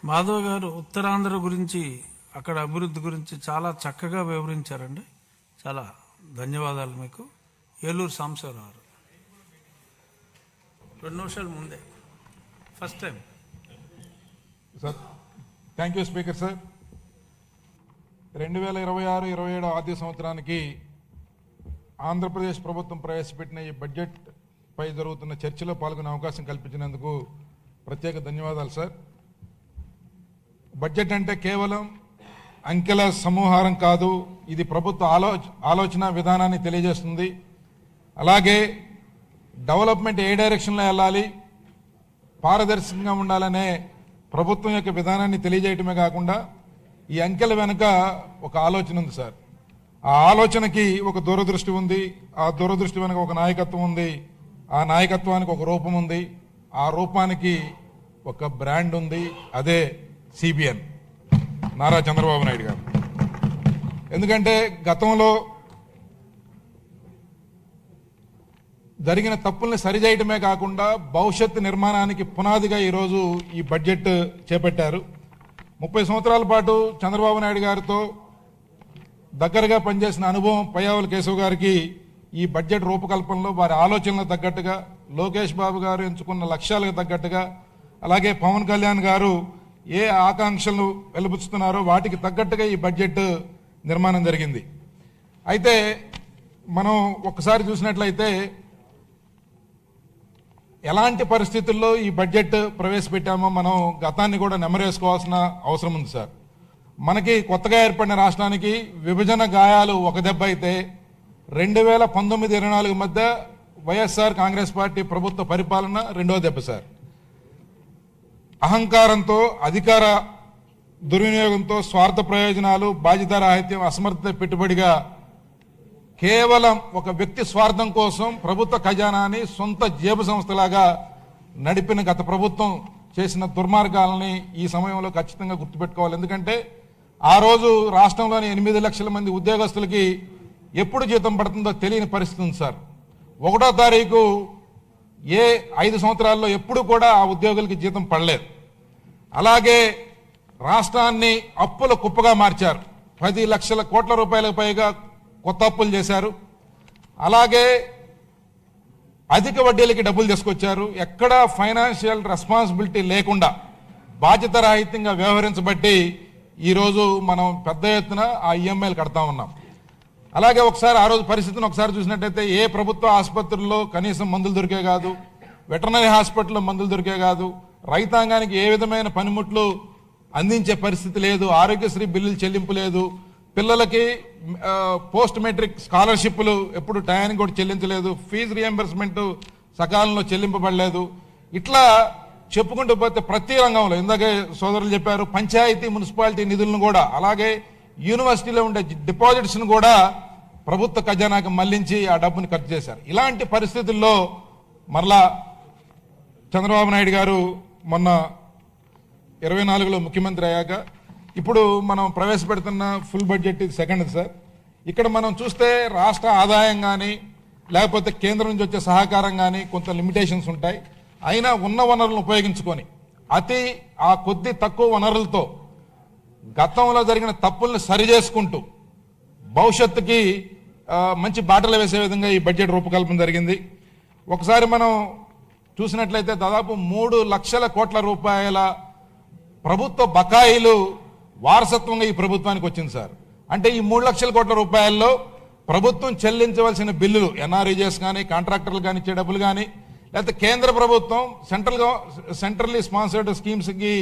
మాధవ్ గారు ఉత్తరాంధ్ర గురించి, అక్కడ అభివృద్ధి గురించి చాలా చక్కగా వివరించారండి. చాలా ధన్యవాదాలు మీకు. ఏలూరు సాంబశివరావు 2 నిమిషాల ముందే first time. Sir thank you speaker sir. 2026-27 ఆర్థిక సంవత్సరానికి ఆంధ్రప్రదేశ్ ప్రభుత్వం ప్రవేశపెట్టిన ఈ బడ్జెట్ పై జరుగుతున్న చర్చలో పాల్గొనే అవకాశం కల్పించినందుకు ప్రత్యేక ధన్యవాదాలు సార్. బడ్జెట్ అంటే కేవలం అంకెల సమూహారం కాదు, ఇది ప్రభుత్వ ఆలోచన విధానాన్ని తెలియజేస్తుంది. అలాగే డెవలప్మెంట్ ఏ డైరెక్షన్లో వెళ్ళాలి, పారదర్శకంగా ఉండాలనే ప్రభుత్వం యొక్క విధానాన్ని తెలియజేయటమే కాకుండా ఈ అంకెల వెనుక ఒక ఆలోచన ఉంది సార్. ఆ ఆలోచనకి ఒక దూరదృష్టి ఉంది, ఆ దూరదృష్టి వెనుక ఒక నాయకత్వం ఉంది, ఆ నాయకత్వానికి ఒక రూపం ఉంది, ఆ రూపానికి ఒక బ్రాండ్ ఉంది, అదే సిబిఎన్, నారా చంద్రబాబు నాయుడు గారు. ఎందుకంటే గతంలో జరిగిన తప్పుల్ని సరిచేయటమే కాకుండా భవిష్యత్తు నిర్మాణానికి పునాదిగా ఈరోజు ఈ బడ్జెట్ చేపట్టారు. 30 సంవత్సరాల పాటు చంద్రబాబు నాయుడు గారితో దగ్గరగా పనిచేసిన అనుభవం పయ్యావుల కేశవ్ గారికి ఈ బడ్జెట్ రూపకల్పనలో వారి ఆలోచనలకు తగ్గట్టుగా, లోకేష్ బాబు గారు ఎంచుకున్న లక్ష్యాలకు తగ్గట్టుగా, అలాగే పవన్ కళ్యాణ్ గారు ఏ ఆకాంక్షలు వెలుబుచ్చుతున్నారో వాటికి తగ్గట్టుగా ఈ బడ్జెట్ నిర్మాణం జరిగింది. అయితే మనం ఒక్కసారి చూసినట్లయితే ఎలాంటి పరిస్థితుల్లో ఈ బడ్జెట్ ప్రవేశపెట్టామో మనం గతాన్ని కూడా నెమరేసుకోవాల్సిన అవసరం ఉంది సార్. మనకి కొత్తగా ఏర్పడిన రాష్ట్రానికి విభజన గాయాలు ఒక దెబ్బ అయితే 2019-24 మధ్య వైఎస్ఆర్ కాంగ్రెస్ పార్టీ ప్రభుత్వ పరిపాలన రెండో దెబ్బ సార్. అహంకారంతో, అధికార దుర్వినియోగంతో, స్వార్థ ప్రయోజనాలు, బాధ్యతారాహిత్యం, అసమర్థత పెట్టుబడిగా కేవలం ఒక వ్యక్తి స్వార్థం కోసం ప్రభుత్వ ఖజానాని సొంత జేబు సంస్థలాగా నడిపిన గత ప్రభుత్వం చేసిన దుర్మార్గాలని ఈ సమయంలో ఖచ్చితంగా గుర్తుపెట్టుకోవాలి. ఎందుకంటే ఆ రోజు రాష్ట్రంలోని 8 లక్షల మంది ఉద్యోగస్తులకి ఎప్పుడు జీతం పడుతుందో తెలియని పరిస్థితి ఉంది సార్. 1వ తారీఖు ఏ 5 సంవత్సరాల్లో ఎప్పుడు కూడా ఆ ఉద్యోగులకి జీతం పడలేదు. అలాగే రాష్ట్రాన్ని అప్పుల కుప్పగా మార్చారు. 10 లక్షల కోట్ల రూపాయలకు పైగా కొత్త అప్పులు చేశారు. అలాగే అధిక వడ్డీలకి డబ్బులు తీసుకొచ్చారు. ఎక్కడా ఫైనాన్షియల్ రెస్పాన్సిబిలిటీ లేకుండా బాధ్యత రాహిత్యంగా వ్యవహరించబట్టి ఈరోజు మనం పెద్ద ఎత్తున ఆ ఈఎంఐలు కడతా ఉన్నాం. అలాగే ఒకసారి ఆ రోజు పరిస్థితిని ఒకసారి చూసినట్టయితే ఏ ప్రభుత్వ ఆసుపత్రుల్లో కనీసం మందులు దొరికే కాదు, వెటర్నరీ హాస్పిటల్లో మందులు దొరికే కాదు, రైతాంగానికి ఏ విధమైన పనిముట్లు అందించే పరిస్థితి లేదు, ఆరోగ్యశ్రీ బిల్లులు చెల్లింపు లేదు, పిల్లలకి పోస్ట్ మెట్రిక్ స్కాలర్షిప్లు ఎప్పుడు టయానికి కూడా చెల్లించలేదు, ఫీజు రియంబర్స్మెంట్ సకాలంలో చెల్లింపబడలేదు. ఇట్లా చెప్పుకుంటూ పోతే ప్రతి రంగంలో ఇందాకే సోదరులు చెప్పారు, పంచాయతీ మున్సిపాలిటీ నిధులను కూడా, అలాగే యూనివర్సిటీలో ఉండే డిపాజిట్స్ను కూడా ప్రభుత్వ ఖజానాకి మళ్లించి ఆ డబ్బుని ఖర్చు చేశారు. ఇలాంటి పరిస్థితుల్లో మరలా చంద్రబాబు నాయుడు గారు మొన్న 24లో ముఖ్యమంత్రి అయ్యాక ఇప్పుడు మనం ప్రవేశపెడుతున్న ఫుల్ బడ్జెట్ ఇది సెకండ్ సార్. ఇక్కడ మనం చూస్తే రాష్ట్ర ఆదాయం కానీ లేకపోతే కేంద్రం నుంచి వచ్చే సహకారం కానీ కొంత లిమిటేషన్స్ ఉంటాయి. అయినా ఉన్న వనరులను ఉపయోగించుకొని ఆ కొద్ది తక్కువ వనరులతో గతంలో జరిగిన తప్పుల్ని సరిచేసుకుంటూ భవిష్యత్తుకి మంచి బాటలు వేసే విధంగా ఈ బడ్జెట్ రూపకల్పన జరిగింది. ఒకసారి మనం చూసినట్లయితే దాదాపు 3 లక్షల కోట్ల రూపాయల ప్రభుత్వ బకాయిలు వారసత్వంగా ఈ ప్రభుత్వానికి వచ్చింది సార్. అంటే ఈ 3 లక్షల కోట్ల రూపాయల్లో ప్రభుత్వం చెల్లించవలసిన బిల్లులు, ఎన్ఆర్ఈజెస్ కానీ కాంట్రాక్టర్లు కానీ ఇచ్చే డబ్బులు కానీ, లేకపోతే కేంద్ర ప్రభుత్వం సెంట్రల్లీ స్పాన్సర్డ్ స్కీమ్స్కి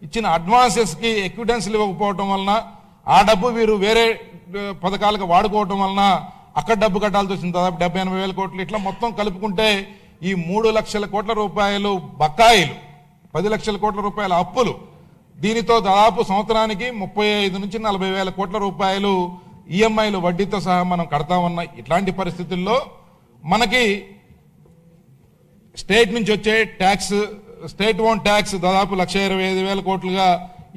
ఇచ్చిన అడ్వాన్సెస్కి ఎక్విడెన్స్లు ఇవ్వకపోవటం వలన ఆ డబ్బు వీరు వేరే పథకాలకు వాడుకోవటం వలన అక్కడ డబ్బు కట్టాల్సి వచ్చింది, దాదాపు 70-80 వేల కోట్లు. ఇట్లా మొత్తం కలుపుకుంటే ఈ 3 లక్షల కోట్ల రూపాయలు బకాయిలు, 10 లక్షల కోట్ల రూపాయల అప్పులు, దీనితో దాదాపు సంవత్సరానికి 35 నుంచి 40 వేల కోట్ల రూపాయలు ఈఎంఐలు వడ్డీతో సహా మనం కడతా ఉన్నాం. ఇట్లాంటి పరిస్థితుల్లో మనకి స్టేట్ నుంచి వచ్చే ట్యాక్స్, స్టేట్ ఓన్ ట్యాక్స్ దాదాపు 1,25,000 కోట్లుగా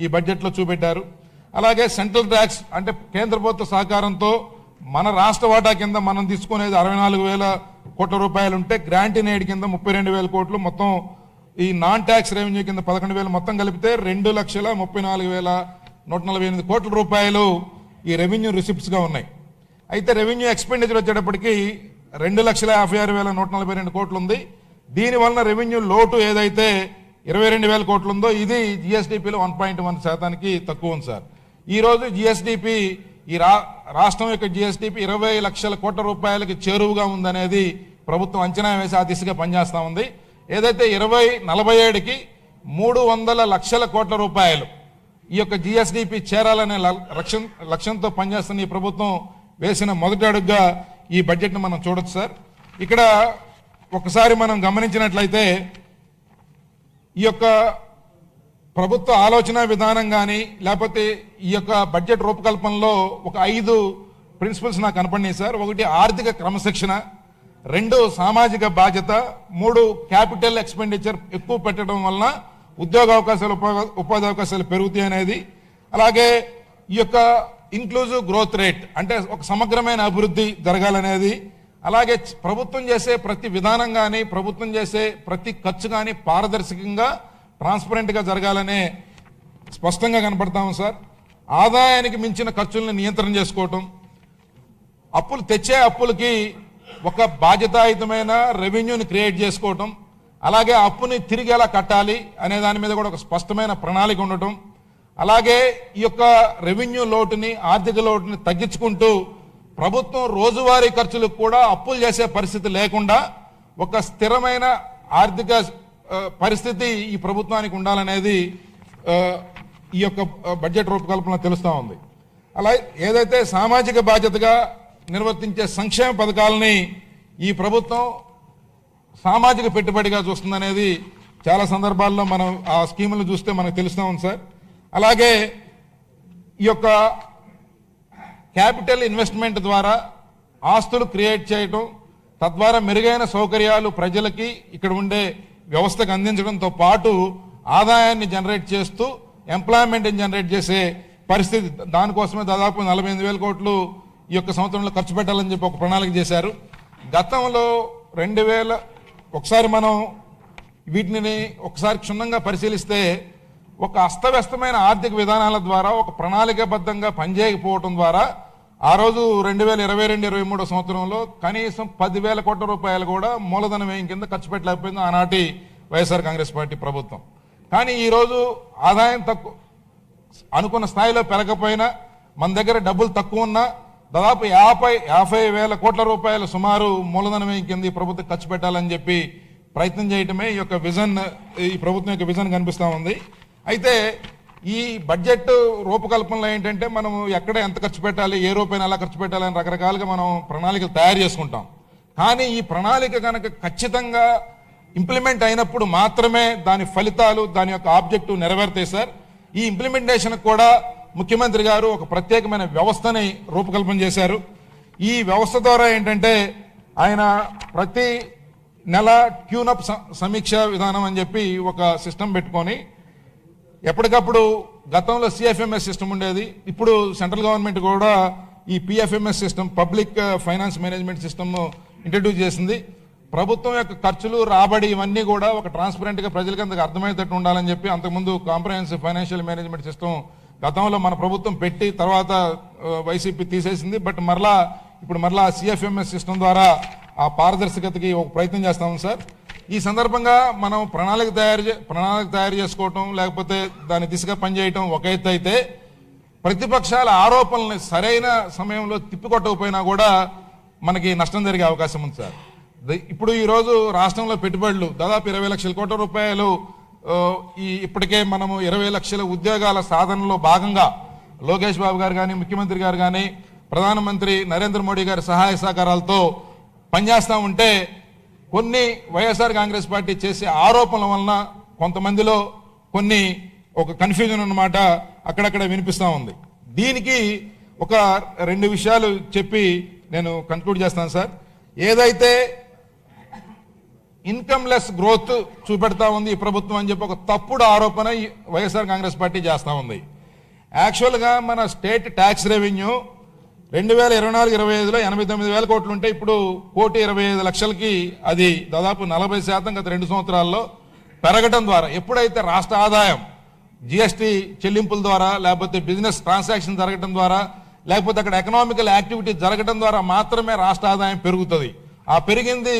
ఈ బడ్జెట్లో చూపెట్టారు. అలాగే సెంట్రల్ ట్యాక్స్ అంటే కేంద్ర ప్రభుత్వ సహకారంతో మన రాష్ట్ర వాటా కింద మనం తీసుకునేది 64,000 కోట్ల రూపాయలు ఉంటే గ్రాంట్ ఇన్ ఎయిడ్ కింద 32,000 కోట్లు, మొత్తం ఈ నాన్ ట్యాక్స్ రెవెన్యూ కింద 11,000 మొత్తం కలిపితే 2,34,148 కోట్ల రూపాయలు ఈ రెవెన్యూ రిసిప్ట్స్ గా ఉన్నాయి. అయితే రెవెన్యూ ఎక్స్పెండిచర్ వచ్చేటప్పటికి 2,56,142 కోట్లు ఉంది. దీనివల్ల రెవెన్యూ లోటు ఏదైతే 22,000 కోట్లు ఉందో ఇది జిఎస్డిపిలో 1.1% తక్కువ ఉంది సార్. ఈ రోజు జిఎస్డిపి ఈ రాష్ట్రం యొక్క జిఎస్డిపి 20 లక్షల కోట్ల రూపాయలకి చేరువుగా ఉందనేది ప్రభుత్వం అంచనా వేసి ఆ దిశగా పనిచేస్తా ఉంది. ఏదైతే 2047కి 300 లక్షల కోట్ల రూపాయలు ఈ యొక్క జిఎస్డిపి చేరాలనే లక్ష్యంతో పనిచేస్తున్న ఈ ప్రభుత్వం వేసిన మొదటి అడుగుగా ఈ బడ్జెట్ను మనం చూడొచ్చు సార్. ఇక్కడ ఒకసారి మనం గమనించినట్లయితే ఈ యొక్క ప్రభుత్వ ఆలోచన విధానం కానీ లేకపోతే ఈ యొక్క బడ్జెట్ రూపకల్పనలో ఒక 5 ప్రిన్సిపల్స్ నాకు కనపడినాయి సార్. ఒకటి ఆర్థిక క్రమశిక్షణ, 2 సామాజిక బాధ్యత, 3 క్యాపిటల్ ఎక్స్పెండిచర్ ఎక్కువ పెట్టడం వలన ఉద్యోగ అవకాశాలు ఉపాధి అవకాశాలు పెరుగుతాయి అనేది, అలాగే ఈ యొక్క ఇన్క్లూజివ్ గ్రోత్ రేట్ అంటే ఒక సమగ్రమైన అభివృద్ధి జరగాలనేది, అలాగే ప్రభుత్వం చేసే ప్రతి విధానం కానీ ప్రభుత్వం చేసే ప్రతి ఖర్చు కానీ పారదర్శకంగా ట్రాన్స్పరెంట్గా జరగాలనే స్పష్టంగా కనపడతాము సార్. ఆదాయానికి మించిన ఖర్చులను నియంత్రణ చేసుకోవటం, అప్పులు తెచ్చే అప్పులకి ఒక బాధ్యతాయుతమైన రెవెన్యూని క్రియేట్ చేసుకోవటం, అలాగే అప్పుని తిరిగి ఎలా కట్టాలి అనే దాని మీద కూడా ఒక స్పష్టమైన ప్రణాళిక ఉండటం, అలాగే ఈ యొక్క రెవెన్యూ లోటుని ఆర్థిక లోటుని తగ్గించుకుంటూ ప్రభుత్వం రోజువారీ ఖర్చులకు కూడా అప్పులు చేసే పరిస్థితి లేకుండా ఒక స్థిరమైన ఆర్థిక పరిస్థితి ఈ ప్రభుత్వానికి ఉండాలనేది ఈ యొక్క బడ్జెట్ రూపకల్పనలో తెలుస్తూ ఉంది. అలాగే ఏదైతే సామాజిక బాధ్యతగా నిర్వర్తించే సంక్షేమ పథకాలని ఈ ప్రభుత్వం సామాజిక పెట్టుబడిగా చూస్తుందనేది చాలా సందర్భాల్లో మనం ఆ స్కీములు చూస్తే మనకు తెలుస్తూ ఉంది సార్. అలాగే ఈ యొక్క క్యాపిటల్ ఇన్వెస్ట్మెంట్ ద్వారా ఆస్తులు క్రియేట్ చేయటం, తద్వారా మెరుగైన సౌకర్యాలు ప్రజలకి ఇక్కడ ఉండే వ్యవస్థకు అందించడంతో పాటు ఆదాయాన్ని జనరేట్ చేస్తూ ఎంప్లాయ్మెంట్ని జనరేట్ చేసే పరిస్థితి, దానికోసమే దాదాపు 48,000 కోట్లు ఈ యొక్క సంవత్సరంలో ఖర్చు పెట్టాలని చెప్పి ఒక ప్రణాళిక చేశారు. గతంలో 2000 ఒకసారి మనం వీటిని ఒకసారి క్షుణ్ణంగా పరిశీలిస్తే ఒక అస్తవ్యస్తమైన ఆర్థిక విధానాల ద్వారా ఒక ప్రణాళికాబద్ధంగా పనిచేయకపోవడం ద్వారా ఆ రోజు 2022-23 సంవత్సరంలో కనీసం 10,000 కోట్ల రూపాయలు కూడా మూలధన వ్యయం కింద ఖర్చు పెట్టలేకపోయింది ఆనాటి వైఎస్ఆర్ కాంగ్రెస్ పార్టీ ప్రభుత్వం. కానీ ఈరోజు ఆదాయం తక్కువ అనుకున్న స్థాయిలో పెరగకపోయినా మన దగ్గర డబ్బులు తక్కువ ఉన్నా దాదాపు 50,000 కోట్ల రూపాయలు సుమారు మూలధన వ్యయం కింద ఈ ప్రభుత్వం ఖర్చు పెట్టాలని చెప్పి ప్రయత్నం చేయటమే ఈ యొక్క విజన్, ఈ ప్రభుత్వం యొక్క విజన్ కనిపిస్తూ ఉంది. అయితే ఈ బడ్జెట్ రూపకల్పనలో ఏంటంటే మనం ఎక్కడ ఎంత ఖర్చు పెట్టాలి, ఏ రూపాయలు ఎలా ఖర్చు పెట్టాలని రకరకాలుగా మనం ప్రణాళికలు తయారు చేసుకుంటాం. కానీ ఈ ప్రణాళిక కనుక ఖచ్చితంగా ఇంప్లిమెంట్ అయినప్పుడు మాత్రమే దాని ఫలితాలు, దాని యొక్క ఆబ్జెక్టివ్ నెరవేరుతాయి సార్. ఈ ఇంప్లిమెంటేషన్ కూడా ముఖ్యమంత్రి గారు ఒక ప్రత్యేకమైన వ్యవస్థని రూపకల్పన చేశారు. ఈ వ్యవస్థ ద్వారా ఏంటంటే ఆయన ప్రతి నెల ట్యూనప్ సమీక్ష విధానం అని చెప్పి ఒక సిస్టమ్ పెట్టుకొని ఎప్పటికప్పుడు గతంలో సిఎఫ్ఎంఎస్ సిస్టమ్ ఉండేది, ఇప్పుడు సెంట్రల్ గవర్నమెంట్ కూడా ఈ PFMS system, public finance management system introduce చేసింది. ప్రభుత్వం యొక్క ఖర్చులు, రాబడి ఇవన్నీ కూడా ఒక ట్రాన్స్పరెంట్గా ప్రజలకు అంతకు అర్థమయ్యేటట్టు ఉండాలని చెప్పి అంతకుముందు కాంప్రహెన్సివ్ ఫైనాన్షియల్ మేనేజ్మెంట్ సిస్టమ్ గతంలో మన ప్రభుత్వం పెట్టి తర్వాత వైసీపీ తీసేసింది. బట్ ఇప్పుడు మరలా సిఎఫ్ఎంఎస్ సిస్టమ్ ద్వారా ఆ పారదర్శకతకి ఒక ప్రయత్నం చేస్తాము సార్. ఈ సందర్భంగా మనం ప్రణాళిక తయారు చేసుకోవటం లేకపోతే దాని దిశగా పనిచేయటం ఒక ఎత్తు అయితే, ప్రతిపక్షాల ఆరోపణల్ని సరైన సమయంలో తిప్పికొట్టకపోయినా కూడా మనకి నష్టం జరిగే అవకాశం ఉంది సార్. ఇప్పుడు ఈరోజు రాష్ట్రంలో పెట్టుబడులు దాదాపు 20 లక్షల కోట్ల రూపాయలు, ఇప్పటికే మనము 20 లక్షల ఉద్యోగాల సాధనలో భాగంగా లోకేష్ బాబు గారు కానీ, ముఖ్యమంత్రి గారు కానీ, ప్రధానమంత్రి నరేంద్ర మోడీ గారి సహాయ సహకారాలతో పనిచేస్తూ ఉంటే కొన్ని వైఎస్ఆర్ కాంగ్రెస్ పార్టీ చేసే ఆరోపణల వలన కొంతమందిలో ఒక కన్ఫ్యూజన్ అన్నమాట అక్కడక్కడ వినిపిస్తూ ఉంది. దీనికి ఒక 2 విషయాలు చెప్పి నేను కన్క్లూడ్ చేస్తాను సార్. ఏదైతే ఇన్కమ్ లెస్ గ్రోత్ చూపెడతా ఉంది ఈ ప్రభుత్వం అని చెప్పి ఒక తప్పుడు ఆరోపణ వైఎస్ఆర్ కాంగ్రెస్ పార్టీ చేస్తూ ఉంది. యాక్చువల్గా మన స్టేట్ ట్యాక్స్ రెవెన్యూ 2024-25లో 89,000 కోట్లు ఉంటే ఇప్పుడు 1,25,00,000కి అది దాదాపు 40% గత 2 సంవత్సరాల్లో పెరగడం ద్వారా ఎప్పుడైతే రాష్ట్ర ఆదాయం జిఎస్టీ చెల్లింపుల ద్వారా లేకపోతే బిజినెస్ ట్రాన్సాక్షన్ జరగడం ద్వారా లేకపోతే అక్కడ ఎకనామికల్ యాక్టివిటీ జరగడం ద్వారా మాత్రమే రాష్ట్ర ఆదాయం పెరుగుతుంది. ఆ పెరిగింది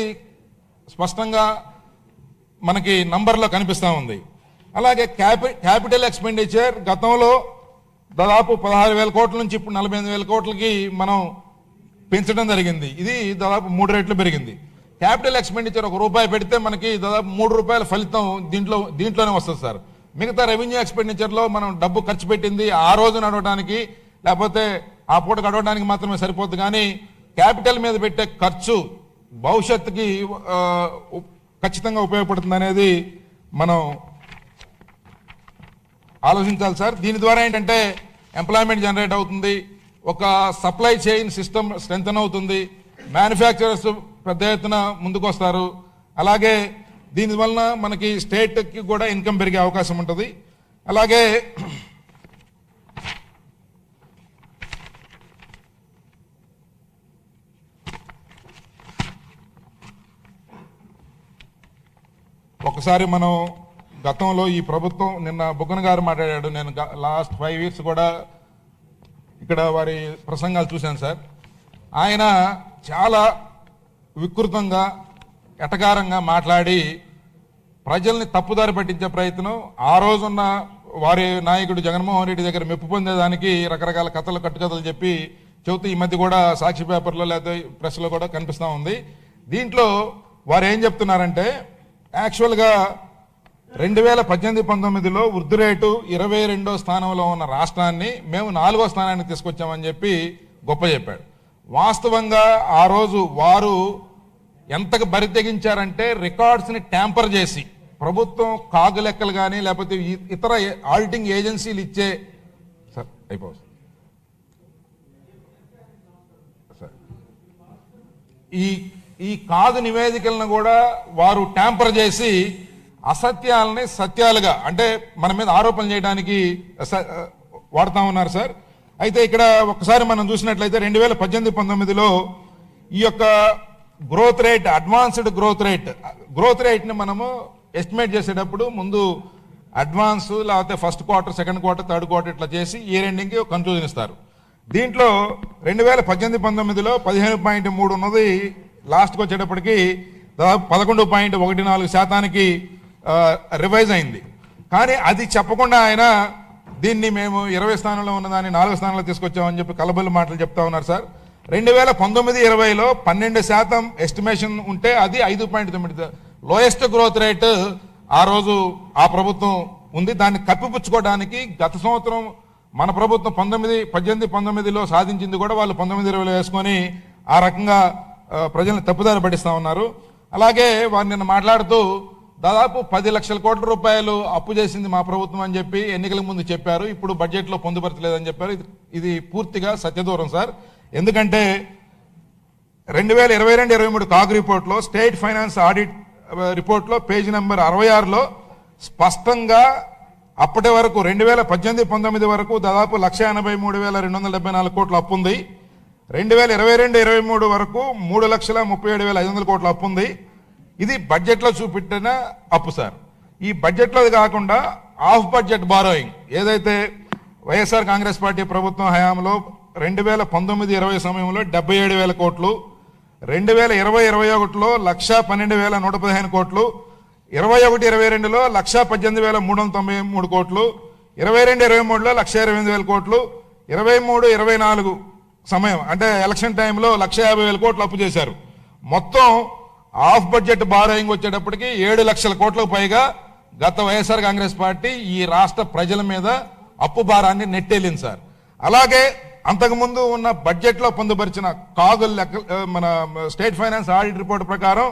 స్పష్టంగా మనకి నంబర్లో కనిపిస్తూ ఉంది. అలాగే క్యాపిటల్ ఎక్స్పెండిచర్ గతంలో దాదాపు 16,000 కోట్ల నుంచి ఇప్పుడు 48,000 కోట్లకి మనం పెంచడం జరిగింది. ఇది దాదాపు 3 రెట్లు పెరిగింది. క్యాపిటల్ ఎక్స్పెండిచర్ ₹1 పెడితే మనకి దాదాపు ₹3 ఫలితం దీంట్లోనే వస్తుంది సార్. మిగతా రెవెన్యూ ఎక్స్పెండిచర్లో మనం డబ్బు ఖర్చు పెట్టింది ఆ రోజు నడవడానికి లేకపోతే ఆ పూట గడవడానికి మాత్రమే సరిపోద్ది, కానీ క్యాపిటల్ మీద పెట్టే ఖర్చు భవిష్యత్తుకి ఖచ్చితంగా ఉపయోగపడుతుంది అనేది మనం ఆలోచించాలి సార్. దీని ద్వారా ఏంటంటే ఎంప్లాయ్మెంట్ జనరేట్ అవుతుంది, ఒక సప్లై చైన్ సిస్టమ్ స్ట్రెంథన్ అవుతుంది, మ్యానుఫ్యాక్చరర్స్ పెద్ద ఎత్తున ముందుకు వస్తారు. అలాగే దీనివలన మనకి స్టేట్కి కూడా ఇన్కమ్ పెరిగే అవకాశం ఉంటుంది. అలాగే ఒకసారి మనం గతంలో ఈ ప్రభుత్వం నిన్న బుగ్గన గారు మాట్లాడాడు, నేను లాస్ట్ 5 years కూడా ఇక్కడ వారి ప్రసంగాలు చూశాను సార్. ఆయన చాలా వికృతంగా ఎటకారంగా మాట్లాడి ప్రజల్ని తప్పుదారి పట్టించే ప్రయత్నం, ఆ రోజున్న వారి నాయకుడు జగన్మోహన్ రెడ్డి దగ్గర మెప్పు పొందేదానికి రకరకాల కట్టుకథలు చెప్పి చెబుతూ ఈ మధ్య కూడా సాక్షి పేపర్లో లేదా ప్రెస్లో కూడా కనిపిస్తూ ఉంది. దీంట్లో వారు ఏం చెప్తున్నారంటే యాక్చువల్గా 2018-19లో వృద్ధి రేటు 22వ స్థానంలో ఉన్న రాష్ట్రాన్ని మేము 4వ స్థానానికి తీసుకొచ్చామని చెప్పి గొప్ప చెప్పాడు. వాస్తవంగా ఆ రోజు వారు ఎంతకు బరి తెగించారంటే రికార్డ్స్ని ట్యాంపర్ చేసి ప్రభుత్వం కాగు లెక్కలు కానీ లేకపోతే ఇతర ఆడిటింగ్ ఏజెన్సీలు ఇచ్చే సార్ అయిపోతుంది సార్ ఈ కాగు నివేదికలను కూడా వారు ట్యాంపర్ చేసి అసత్యాలని సత్యాలుగా అంటే మన మీద ఆరోపణలు చేయడానికి వాడుతూ ఉన్నారు సార్. అయితే ఇక్కడ ఒకసారి మనం చూసినట్లయితే 2018-19లో ఈ యొక్క గ్రోత్ రేట్, అడ్వాన్స్డ్ గ్రోత్ రేట్ని మనము ఎస్టిమేట్ చేసేటప్పుడు ముందు అడ్వాన్స్ లేకపోతే first quarter, second quarter, third quarter ఇట్లా చేసి ఇయర్ ఎండింగ్కి కన్క్లూజన్ ఇస్తారు. దీంట్లో 2018-19లో 15.3 ఉన్నది, లాస్ట్కి వచ్చేటప్పటికి దాదాపు 11.14% రివైజ్ అయింది. కానీ అది చెప్పకుండా ఆయన దీన్ని మేము 20 స్థానంలో ఉన్నదాన్ని 4వ స్థానంలో తీసుకొచ్చామని చెప్పి కలబల్లి మాటలు చెప్తా ఉన్నారు సార్. 2019-20లో 12% ఎస్టిమేషన్ ఉంటే అది 5.9 లోయెస్ట్ గ్రోత్ రేట్ ఆ రోజు ఆ ప్రభుత్వం ఉంది. దాన్ని కప్పిపుచ్చుకోవడానికి గత సంవత్సరం మన ప్రభుత్వం 18-19లో సాధించింది కూడా వాళ్ళు 19-20లో వేసుకొని ఆ రకంగా ప్రజల్ని తప్పుదారి పట్టిస్తా ఉన్నారు. అలాగే వారు నిన్న మాట్లాడుతూ దాదాపు 10 లక్షల కోట్ల రూపాయలు అప్పు చేసింది మా ప్రభుత్వం అని చెప్పి ఎన్నికల ముందు చెప్పారు, ఇప్పుడు బడ్జెట్లో పొందుపరచలేదని చెప్పారు. ఇది పూర్తిగా సత్యదూరం సార్. ఎందుకంటే 2022-23 కాగ్ రిపోర్ట్లో, స్టేట్ ఫైనాన్స్ ఆడిట్ రిపోర్ట్లో పేజీ నెంబర్ 66లో స్పష్టంగా అప్పటి వరకు 2018-19 వరకు దాదాపు 1,83,274 కోట్ల అప్పు ఉంది. 2022-23 వరకు 3,37,500 కోట్ల అప్పు ఉంది. ఇది బడ్జెట్లో చూపెట్టిన అప్పు సార్. ఈ బడ్జెట్లో కాకుండా ఆఫ్ బడ్జెట్ బారోయింగ్ ఏదైతే వైఎస్ఆర్ కాంగ్రెస్ పార్టీ ప్రభుత్వం హయాంలో 2019-20 సమయంలో 77,000 కోట్లు, 2020-21లో 1,12,115 కోట్లు, 21-22లో 1,18,393 కోట్లు, 22-23లో 1,28,000 కోట్లు, 23-24 సమయం అంటే ఎలక్షన్ టైంలో 1,50,000 కోట్లు అప్పు చేశారు. మొత్తం ఆఫ్ బడ్జెట్ బారోయింగ్ వచ్చేటప్పటికి 7 లక్షల కోట్లకు పైగా గత వైఎస్ఆర్ కాంగ్రెస్ పార్టీ ఈ రాష్ట్ర ప్రజల మీద అప్పు భారాన్ని నెట్టేలింది సార్. అలాగే అంతకుముందు ఉన్న బడ్జెట్లో పొందుపరిచిన కాగుల లెక్క మన స్టేట్ ఫైనాన్స్ ఆడిట్ రిపోర్ట్ ప్రకారం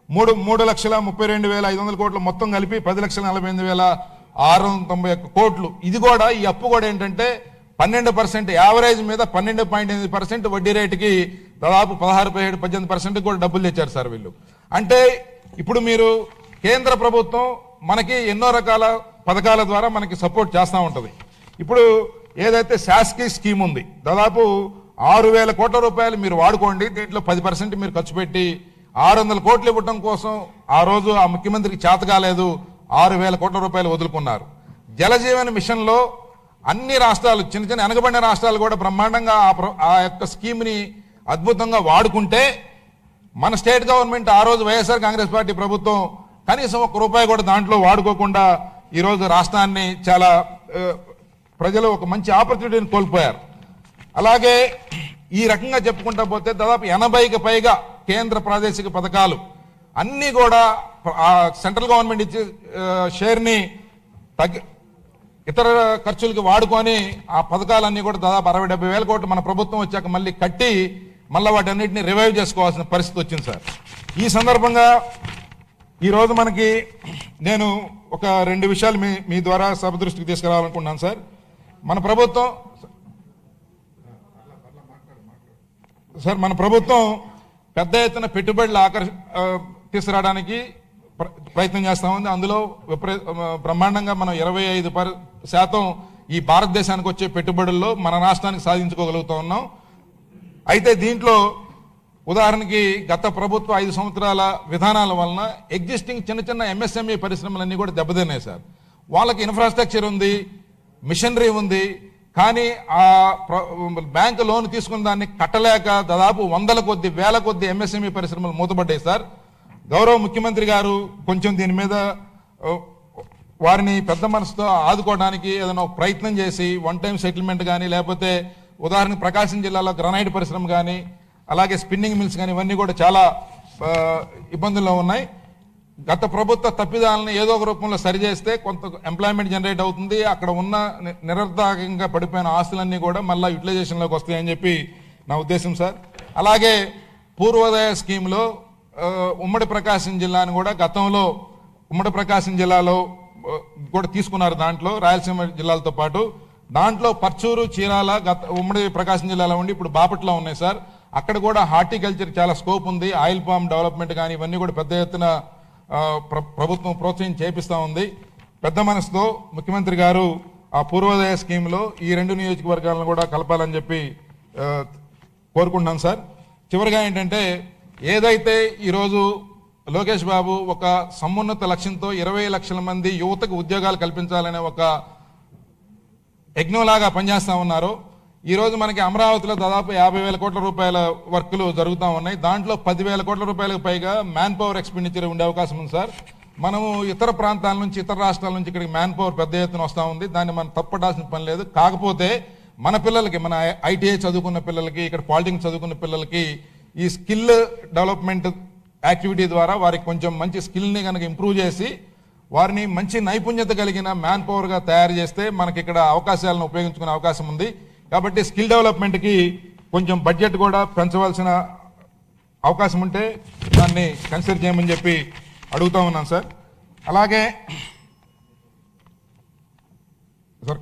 3,32,500 కోట్లు మొత్తం కలిపి 10,48,691 కోట్లు. ఇది కూడా ఈ అప్పు కూడా ఏంటంటే 12% యావరేజ్ మీద 12.8% వడ్డీ రేటుకి దాదాపు 16-17% కూడా డబ్బులు తెచ్చారు సార్ వీళ్ళు. అంటే ఇప్పుడు మీరు కేంద్ర ప్రభుత్వం మనకి ఎన్నో రకాల పథకాల ద్వారా మనకి సపోర్ట్ చేస్తూ ఉంటుంది. ఇప్పుడు ఏదైతే శాస్కీ స్కీమ్ ఉంది, దాదాపు 6,000 కోట్ల రూపాయలు మీరు వాడుకోండి, దీంట్లో 10% మీరు ఖర్చు పెట్టి 600 కోట్లు ఇవ్వడం కోసం ఆ రోజు ఆ ముఖ్యమంత్రికి చేత కాలేదు, 6,000 కోట్ల రూపాయలు వదులుకున్నారు. జలజీవన్ మిషన్లో అన్ని రాష్ట్రాలు, చిన్న చిన్న వెనకబడిన రాష్ట్రాలు కూడా బ్రహ్మాండంగా ఆ యొక్క స్కీమ్ని అద్భుతంగా వాడుకుంటే మన స్టేట్ గవర్నమెంట్ ఆ రోజు వైఎస్ఆర్ కాంగ్రెస్ పార్టీ ప్రభుత్వం కనీసం ₹1 కూడా దాంట్లో వాడుకోకుండా ఈరోజు రాష్ట్రాన్ని చాలా ప్రజలు ఒక మంచి ఆపర్చునిటీని కోల్పోయారు. అలాగే ఈ రకంగా చెప్పుకుంటా పోతే దాదాపు 80కి పైగా కేంద్ర ప్రాదేశిక పథకాలు అన్నీ కూడా సెంట్రల్ గవర్నమెంట్ ఇచ్చే షేర్ని ఇతర ఖర్చులకి వాడుకొని ఆ పథకాలన్నీ కూడా దాదాపు 60-70 వేల కోట్లు మన ప్రభుత్వం వచ్చాక మళ్ళీ కట్టి మళ్ళీ వాటన్నిటిని రివైవ్ చేసుకోవాల్సిన పరిస్థితి వచ్చింది సార్. ఈ సందర్భంగా ఈరోజు మనకి నేను ఒక 2 విషయాలు మీ ద్వారా సభ దృష్టికి తీసుకురావాలనుకున్నాను సార్. మన ప్రభుత్వం పెద్ద ఎత్తున పెట్టుబడులు తీసుకురావడానికి ప్రయత్నం చేస్తా ఉంది. అందులో బ్రహ్మాండంగా మనం 25% ఈ భారతదేశానికి వచ్చే పెట్టుబడుల్లో మన రాష్ట్రానికి సాధించుకోగలుగుతూ ఉన్నాం. అయితే దీంట్లో ఉదాహరణకి గత ప్రభుత్వ 5 సంవత్సరాల విధానాల వలన ఎగ్జిస్టింగ్ చిన్న చిన్న ఎంఎస్ఎంఈ పరిశ్రమలన్నీ కూడా దెబ్బతిన్నాయి సార్. వాళ్ళకి ఇన్ఫ్రాస్ట్రక్చర్ ఉంది, మిషనరీ ఉంది, కానీ ఆ బ్యాంకు లోన్ తీసుకున్న దాన్ని కట్టలేక దాదాపు 100 కొద్ది 1000 కొద్ది ఎంఎస్ఎంఈ పరిశ్రమలు మూతపడ్డాయి సార్. గౌరవ ముఖ్యమంత్రి గారు కొంచెం దీని మీద వారిని పెద్ద మనసుతో ఆదుకోవడానికి ఏదైనా ప్రయత్నం చేసి 1 టైం సెటిల్మెంట్ కానీ, లేకపోతే ఉదాహరణకు ప్రకాశం జిల్లాలో గ్రనైట్ పరిశ్రమ కానీ, అలాగే స్పిన్నింగ్ మిల్స్ కానీ ఇవన్నీ కూడా చాలా ఇబ్బందుల్లో ఉన్నాయి. గత ప్రభుత్వ తప్పిదాలను ఏదో ఒక రూపంలో సరిచేస్తే కొంత ఎంప్లాయ్మెంట్ జనరేట్ అవుతుంది. అక్కడ ఉన్న నిరర్ధకంగా పడిపోయిన ఆస్తులన్నీ కూడా మళ్ళీ యూటిలైజేషన్లోకి వస్తాయని చెప్పి నా ఉద్దేశం సార్. అలాగే పూర్వోదయ స్కీమ్లో ఉమ్మడి ప్రకాశం జిల్లాను కూడా గతంలో ఉమ్మడి ప్రకాశం జిల్లాలో కూడా తీసుకున్నారు. దాంట్లో రాయలసీమ జిల్లాలతో పాటు దాంట్లో పర్చూరు, చీరాల ఉమ్మడి ప్రకాశం జిల్లాలో ఉండి ఇప్పుడు బాపట్ల ఉన్నాయి సార్. అక్కడ కూడా హార్టికల్చర్ చాలా స్కోప్ ఉంది. ఆయిల్ పామ్ డెవలప్మెంట్ కానీ ఇవన్నీ కూడా పెద్ద ఎత్తున ప్రభుత్వం ప్రోత్సహం చేపిస్తూ ఉంది. పెద్ద మనసుతో ముఖ్యమంత్రి గారు ఆ పూర్వోదయ స్కీమ్లో ఈ 2 నియోజకవర్గాలను కూడా కలపాలని చెప్పి కోరుకుంటున్నాను సార్. చివరిగా ఏంటంటే, ఏదైతే ఈరోజు లోకేష్ బాబు ఒక సమున్నత లక్ష్యంతో 20 లక్షల మంది యువతకు ఉద్యోగాలు కల్పించాలనే ఒక యజ్ఞంలాగా పనిచేస్తూ ఉన్నారో, ఈరోజు మనకి అమరావతిలో దాదాపు 50,000 కోట్ల రూపాయల వర్కులు జరుగుతూ ఉన్నాయి. దాంట్లో 10,000 కోట్ల రూపాయలకు పైగా మ్యాన్ పవర్ ఎక్స్పెండిచర్ ఉండే అవకాశం ఉంది సార్. మనము ఇతర ప్రాంతాల నుంచి, ఇతర రాష్ట్రాల నుంచి ఇక్కడికి మ్యాన్ పవర్ పెద్ద ఎత్తున వస్తూ ఉంది. దాన్ని మనం తప్పడాల్సిన పని లేదు. కాకపోతే మన పిల్లలకి, మన ఐటీఐ చదువుకున్న పిల్లలకి, ఇక్కడ పాలిటెక్నిక్ చదువుకున్న పిల్లలకి ఈ స్కిల్ డెవలప్మెంట్ యాక్టివిటీ ద్వారా వారికి కొంచెం మంచి స్కిల్ని కనుక ఇంప్రూవ్ చేసి వారిని మంచి నైపుణ్యత కలిగిన మ్యాన్ పవర్గా తయారు చేస్తే మనకి ఇక్కడ అవకాశాలను ఉపయోగించుకునే అవకాశం ఉంది. కాబట్టి స్కిల్ డెవలప్మెంట్కి కొంచెం బడ్జెట్ కూడా పెంచవలసిన అవకాశం ఉంటే దాన్ని కన్సిడర్ చేయమని చెప్పి అడుగుతా ఉన్నాను సార్. అలాగే సార్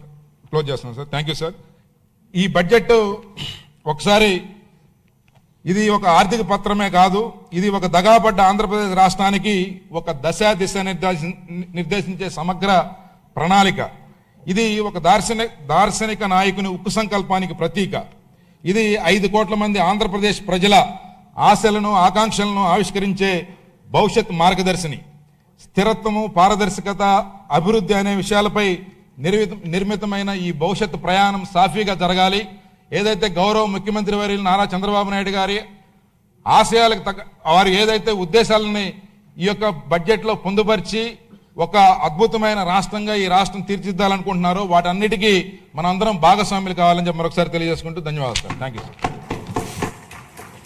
క్లోజ్ చేస్తున్నాను సార్. Thank you sir. ఈ బడ్జెట్ ఒకసారి ఇది ఒక ఆర్థిక పత్రమే కాదు, ఇది ఒక దగాపడ్డ ఆంధ్రప్రదేశ్ రాష్ట్రానికి ఒక దిశ నిర్దేశించే సమగ్ర ప్రణాళిక. ఇది ఒక దార్శనిక నాయకుని ఉక్కు సంకల్పానికి ప్రతీక. ఇది 5 కోట్ల మంది ఆంధ్రప్రదేశ్ ప్రజల ఆశలను, ఆకాంక్షలను ఆవిష్కరించే భవిష్యత్ మార్గదర్శిని. స్థిరత్వము, పారదర్శకత, అభివృద్ధి అనే విషయాలపై నిర్మితమైన ఈ భవిష్యత్ ప్రయాణం సాఫీగా జరగాలి. ఏదైతే గౌరవ ముఖ్యమంత్రి వర్యులు నారా చంద్రబాబు నాయుడు గారి ఆశయాలకు వారు ఏదైతే ఉద్దేశాలని ఈ యొక్క బడ్జెట్లో పొందుపరిచి ఒక అద్భుతమైన రాష్ట్రంగా ఈ రాష్ట్రం తీర్చిదిద్దాలనుకుంటున్నారో వాటన్నిటికీ మనందరం భాగస్వాములు కావాలని చెప్పి మరొకసారి తెలియజేసుకుంటూ ధన్యవాదాలు సార్. Thank you sir.